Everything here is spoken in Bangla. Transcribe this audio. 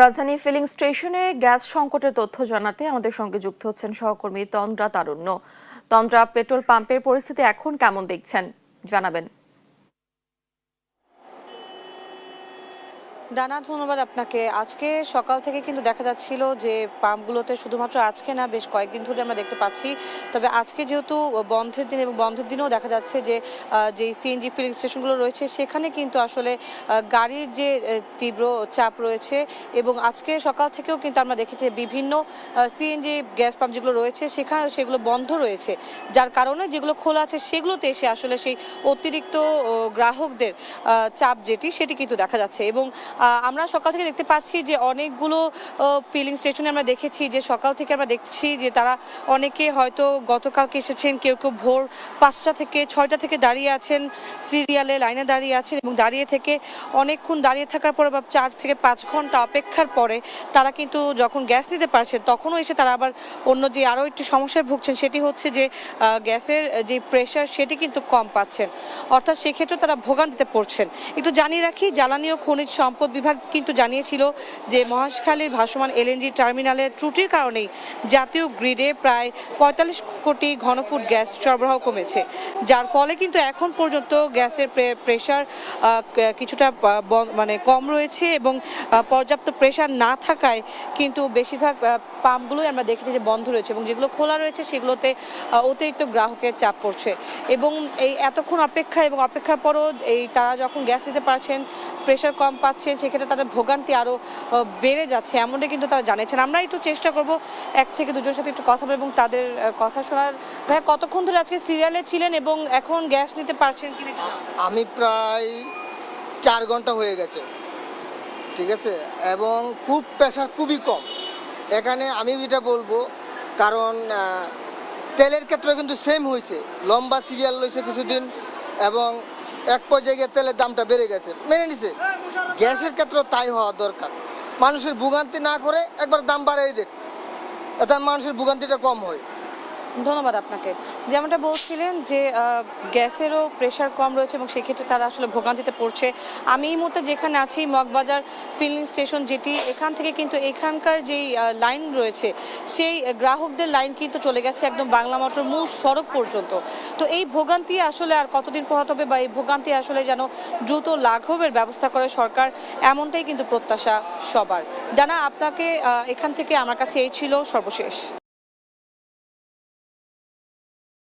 রাজধানী ফিলিং স্টেশনে গ্যাস সংকটের তথ্য জানাতে আমাদের সঙ্গে যুক্ত হচ্ছেন সহকর্মী তন্দ্রা তারুণ্য। তন্দ্রা, পেট্রোল পাম্পের পরিস্থিতি এখন কেমন দেখছেন জানাবেন। ডানা, ধন্যবাদ আপনাকে। আজকে সকাল থেকে কিন্তু দেখা যাচ্ছিল যে পাম্পগুলোতে শুধুমাত্র আজকে না, বেশ কয়েকদিন ধরে আমরা দেখতে পাচ্ছি। তবে আজকে যেহেতু বন্ধের দিন এবং বন্ধের দিনেও দেখা যাচ্ছে যে যেই সিএনজি ফিলিং স্টেশনগুলো রয়েছে সেখানে কিন্তু আসলে গাড়ির যে তীব্র চাপ রয়েছে। এবং আজকে সকাল থেকেও কিন্তু আমরা দেখেছি বিভিন্ন সিএনজি গ্যাস পাম্প যেগুলো রয়েছে সেগুলো বন্ধ রয়েছে, যার কারণে যেগুলো খোলা আছে সেগুলোতে এসে আসলে সেই অতিরিক্ত গ্রাহকদের চাপ সেটি কিন্তু দেখা যাচ্ছে। এবং আমরা সকাল থেকে দেখতে পাচ্ছি যে অনেকগুলো ফিলিং স্টেশনে আমরা দেখেছি যে সকাল থেকে আমরা দেখছি যে তারা অনেকে হয়তো গতকালকে এসেছেন, কেউ কেউ ভোর 5টা থেকে 6টা থেকে দাঁড়িয়ে আছেন, সিরিয়ালে লাইনে দাঁড়িয়ে আছেন এবং দাঁড়িয়ে থেকে অনেকক্ষণ দাঁড়িয়ে থাকার পরে বা 4 থেকে 5 ঘন্টা অপেক্ষার পরে তারা কিন্তু যখন গ্যাস নিতে পারছেন তখনও এসে তারা আবার অন্য যে আরও একটু সমস্যায় ভুগছেন, সেটি হচ্ছে যে গ্যাসের যে প্রেশার সেটি কিন্তু কম পাচ্ছেন, অর্থাৎ সেক্ষেত্রে তারা ভোগান্তিতে পড়ছেন। একটু জানিয়ে রাখি, জ্বালানি ও খনিজ সম্পদ বিভাগ কিন্তু জানিয়েছিল যে মহেশখালীর ভাসমান এলএনজি টার্মিনালের ত্রুটির কারণেই জাতীয় গ্রিডে প্রায় 45 কোটি ঘনফুট গ্যাস সরবরাহ কমেছে, যার ফলে কিন্তু এখন পর্যন্ত গ্যাসের প্রেশার কিছুটা কম রয়েছে এবং পর্যাপ্ত প্রেশার না থাকায় কিন্তু বেশিরভাগ পাম্পগুলোই আমরা দেখেছি যে বন্ধ রয়েছে এবং যেগুলো খোলা রয়েছে সেগুলোতে অতিরিক্ত গ্রাহকের চাপ পড়ছে। এবং এই এতক্ষণ অপেক্ষা এবং অপেক্ষার পরও তারা যখন গ্যাস নিতে পারছেন, প্রেশার কম পাচ্ছেন, সেক্ষেত্রে তাদের ভোগান্তি আরও বেড়ে যাচ্ছে, এমনটাই কিন্তু তারা জানিয়েছেন। আমরা একটু চেষ্টা করব 1 থেকে 2জনের সাথে একটু কথা বলবো এবং তাদের কথা শোনার। ভাইয়া, কতক্ষণ ধরে আজকে সিরিয়ালে ছিলেন এবং এখন গ্যাস নিতে পারছেন কিনা? আমি প্রায় 4 ঘন্টা হয়ে গেছে, ঠিক আছে, এবং প্রেশার খুবই কম এখানে। আমি যেটা বলবো, কারণ তেলের ক্ষেত্রে কিন্তু সেম হয়েছে, লম্বা সিরিয়াল রয়েছে কিছুদিন এবং এক পর্যায়ে গিয়ে তেলের দামটা বেড়ে গেছে, মেনে নিছে। গ্যাসের ক্ষেত্রেও তাই হওয়া দরকার, মানুষের ভোগান্তি না করে একবার দাম বাড়াই দেখ, এতে মানুষের ভোগান্তিটা কম হয়। ধন্যবাদ আপনাকে। যেমনটা বলছিলেন যে গ্যাসেরও প্রেশার কম রয়েছে এবং সেক্ষেত্রে তারা আসলে ভোগান্তিতে পড়ছে। আমি এই মুহূর্তে যেখানে আছি মগবাজার ফিলিং স্টেশন, যেটি এখান থেকে কিন্তু এখানকার যেই লাইন রয়েছে সেই গ্রাহকদের লাইন কিন্তু চলে গেছে একদম বাংলা মোটর মূল সড়ক পর্যন্ত। তো এই ভোগান্তি আসলে আর কতদিন পোহাতে হবে বা এই ভোগান্তি আসলে যেন দ্রুত লাঘবের ব্যবস্থা করে সরকার, এমনটাই কিন্তু প্রত্যাশা সবার। ডানা, আপনাকে এখান থেকে আমার কাছে এই ছিল সর্বশেষ।